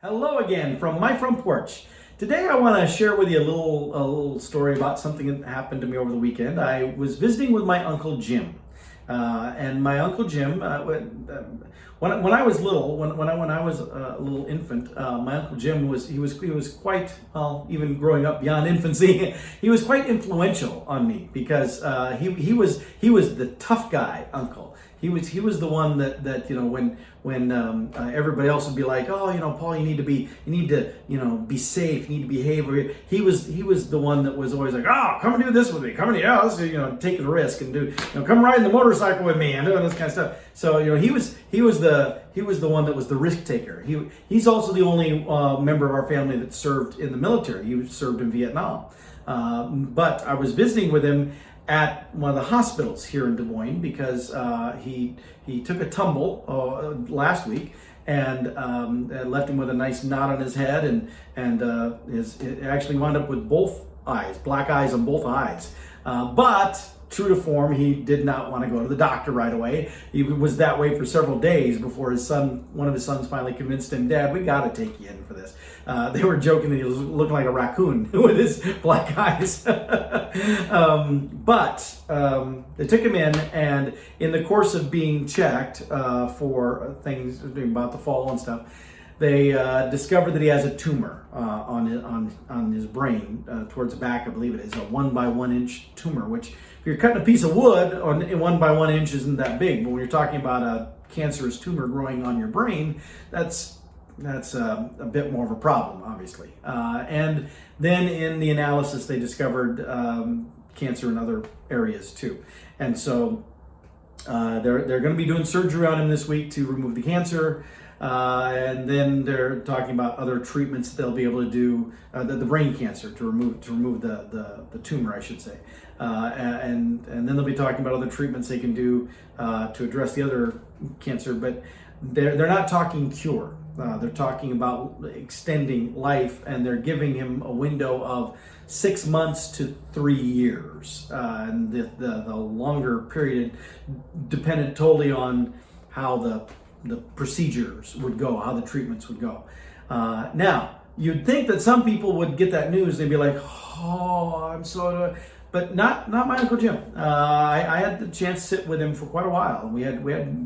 Hello again from my front porch. Today I want to share with you a little story about something that happened to me over the weekend. I was visiting with my Uncle Jim, and my Uncle Jim, when I was little, when I was a little infant, my Uncle Jim was quite, well, even growing up beyond infancy, he was quite influential on me because he was the tough guy uncle. He was the one that when everybody else would be like, oh, Paul, you need to be safe, you need to behave. He was the one that was always like, oh, come and do this with me, come and let's take the risk and do, come ride the motorcycle with me and doing this kind of stuff. So he was the one that was the risk taker. He's also the only member of our family that served in the military. He served in Vietnam, but I was visiting with him at one of the hospitals here in Des Moines because he took a tumble last week and left him with a nice knot on his head and it actually wound up with both eyes, black eyes on both eyes. But true to form, he did not want to go to the doctor right away. He was that way for several days before one of his sons finally convinced him, Dad, we got to take you in for this. They were joking that he was looking like a raccoon with his black eyes. But they took him in, and in the course of being checked for things about the fall and stuff, they discovered that he has a tumor on his brain towards the back. I believe it is a 1 by 1 inch tumor, which if you're cutting a piece of wood on 1 by 1 inch isn't that big. But when you're talking about a cancerous tumor growing on your brain, that's a bit more of a problem, obviously. And then in the analysis, they discovered cancer in other areas too. And so they're going to be doing surgery on him this week to remove the cancer. And then they're talking about other treatments they'll be able to do, the brain cancer to remove the tumor, I should say. And then they'll be talking about other treatments they can do to address the other cancer, but they're not talking cure. They're talking about extending life, and they're giving him a window of 6 months to 3 years. And the longer period depended totally on how the procedures would go, how the treatments would go. Now, you'd think that some people would get that news, they'd be like, oh, I'm so... But not my Uncle Jim. I had the chance to sit with him for quite a while. We had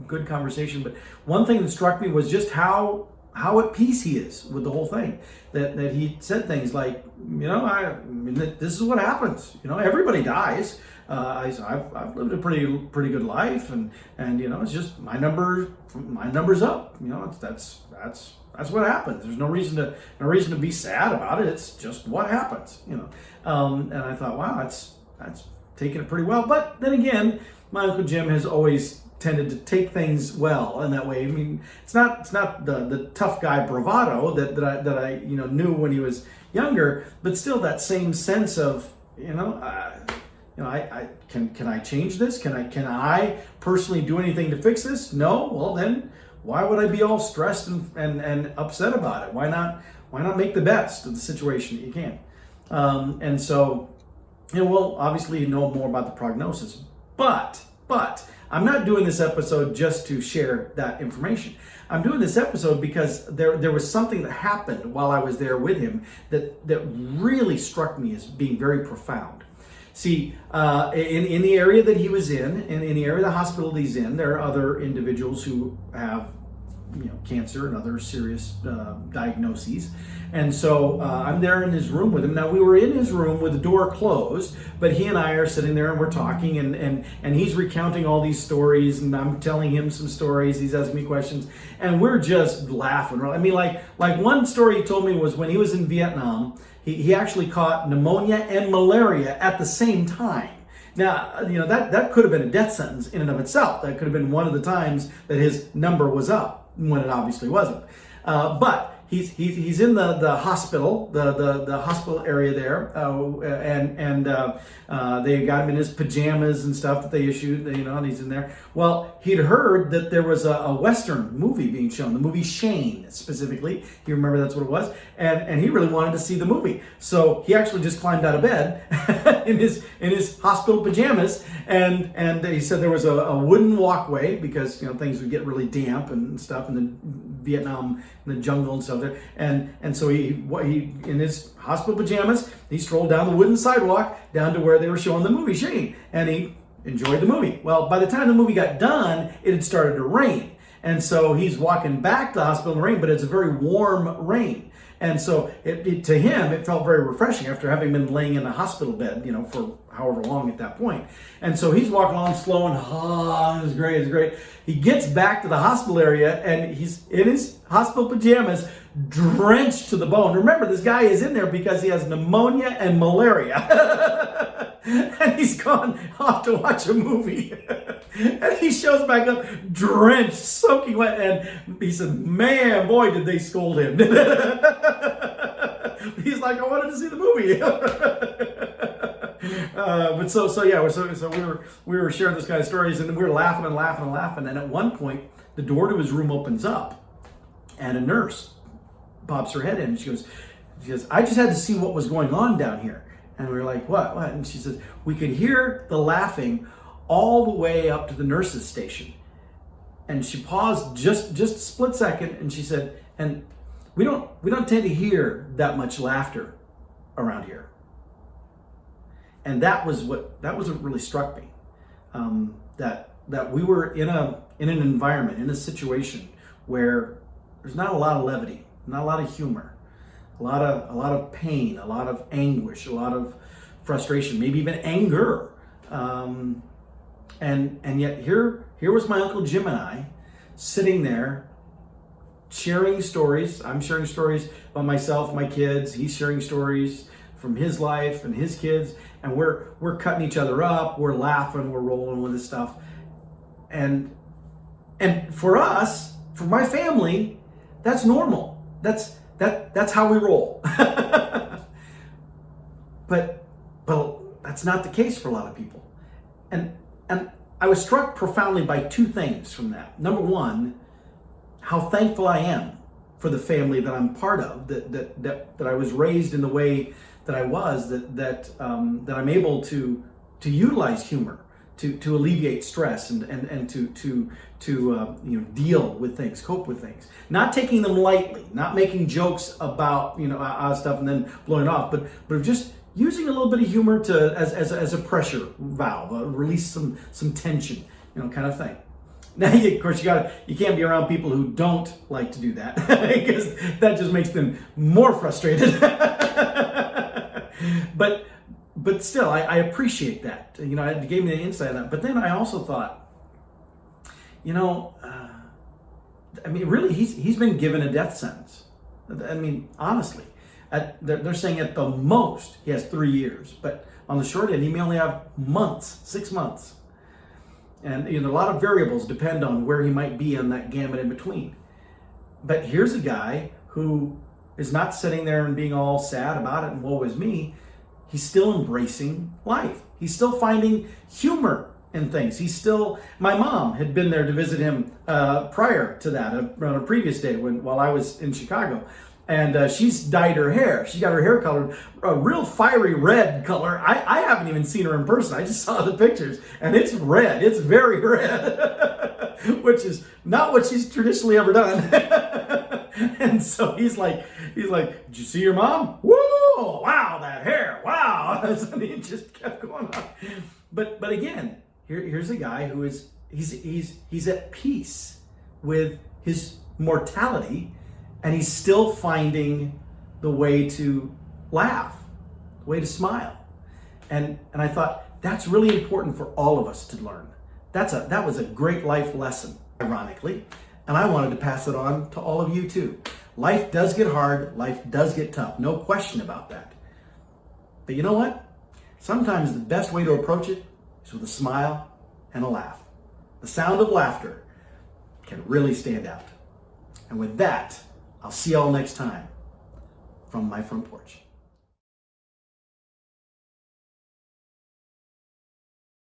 good conversation, but one thing that struck me was just how at peace he is with the whole thing. That he said things like, this is what happens. Everybody dies. I've lived a pretty good life, and it's just my number's up. That's what happens. There's no reason to be sad about it. It's just what happens. And I thought, wow, that's taking it pretty well. But then again, my Uncle Jim has always tended to take things well in that way. I mean, it's not the tough guy bravado that I knew when he was younger, but still that same sense of I can I change this? Can I personally do anything to fix this? No. Well, then why would I be all stressed and upset about it? Why not make the best of the situation that you can? And so, we'll obviously know more about the prognosis, but I'm not doing this episode just to share that information. I'm doing this episode because there was something that happened while I was there with him that really struck me as being very profound. See, in the area that he was in the area of the hospital that he's in, there are other individuals who have cancer and other serious diagnoses. And so I'm there in his room with him. Now, we were in his room with the door closed, but he and I are sitting there and we're talking, and he's recounting all these stories, and I'm telling him some stories. He's asking me questions, and we're just laughing. I mean, like one story he told me was when he was in Vietnam, he actually caught pneumonia and malaria at the same time. Now, that could have been a death sentence in and of itself. That could have been one of the times that his number was up, when it obviously wasn't. But he's in the hospital, the hospital area there, and they got him in his pajamas and stuff that they issued, and he's in there. Well, he'd heard that there was a Western movie being shown, the movie Shane specifically. You remember that's what it was, and he really wanted to see the movie, so he actually just climbed out of bed in his hospital pajamas, and he said there was a wooden walkway because things would get really damp and stuff in the Vietnam, in the jungle and stuff. something. And so he in his hospital pajamas, he strolled down the wooden sidewalk down to where they were showing the movie Shane, and he enjoyed the movie. Well, by the time the movie got done, it had started to rain. And so he's walking back to the hospital in the rain, but it's a very warm rain. And so to him, it felt very refreshing after having been laying in a hospital bed, for however long at that point. And so he's walking along slow and, it's great, it's great. He gets back to the hospital area and he's in his hospital pajamas, drenched to the bone. Remember, this guy is in there because he has pneumonia and malaria. And he's gone off to watch a movie. And he shows back up drenched, soaking wet. And he said, man, boy, did they scold him. He's like, I wanted to see the movie. But so we were sharing this guy's stories, and we were laughing and laughing and laughing. And at one point, the door to his room opens up, and a nurse pops her head in, and she goes, I just had to see what was going on down here. And we were like, what? And she says, we could hear the laughing all the way up to the nurse's station. And she paused just a split second, and she said, and we don't tend to hear that much laughter around here. And that was what really struck me. That we were in an environment, in a situation where there's not a lot of levity, not a lot of humor, a lot of pain, a lot of anguish, a lot of frustration, maybe even anger. And yet here was my Uncle Jim and I sitting there sharing stories. I'm sharing stories about myself, my kids. He's sharing stories from his life and his kids, and we're cutting each other up. We're laughing. We're rolling with this stuff. And for us, for my family, that's normal. That's how we roll. But that's not the case for a lot of people. And I was struck profoundly by two things from that. Number one, how thankful I am for the family that I'm part of, that I was raised in the way that I was, that I'm able to utilize humor to alleviate stress and to deal with things, cope with things, not taking them lightly, not making jokes about stuff and then blowing it off, but just using a little bit of humor as a pressure valve, release some tension, kind of thing. Now, of course, you can't be around people who don't like to do that because that just makes them more frustrated. But still, I appreciate that. It gave me the insight of that. But then I also thought, really, he's been given a death sentence. Honestly, they're saying at the most he has 3 years, but on the short end, he may only have months, 6 months. And a lot of variables depend on where he might be on that gamut in between. But here's a guy who is not sitting there and being all sad about it and woe is me. He's still embracing life. He's still finding humor in things. My mom had been there to visit him prior to that, on a previous day while I was in Chicago. And she's dyed her hair. She got her hair colored a real fiery red color. I haven't even seen her in person. I just saw the pictures, and it's red. It's very red, which is not what she's traditionally ever done. And so he's like, did you see your mom? Whoa! Wow, that hair! Wow! And he just kept going on. But again, here's a guy who he's at peace with his mortality. And he's still finding the way to laugh, the way to smile. And I thought, that's really important for all of us to learn. That was a great life lesson, ironically. And I wanted to pass it on to all of you too. Life does get hard, life does get tough, no question about that. But you know what? Sometimes the best way to approach it is with a smile and a laugh. The sound of laughter can really stand out. And with that, I'll see y'all next time from my front porch.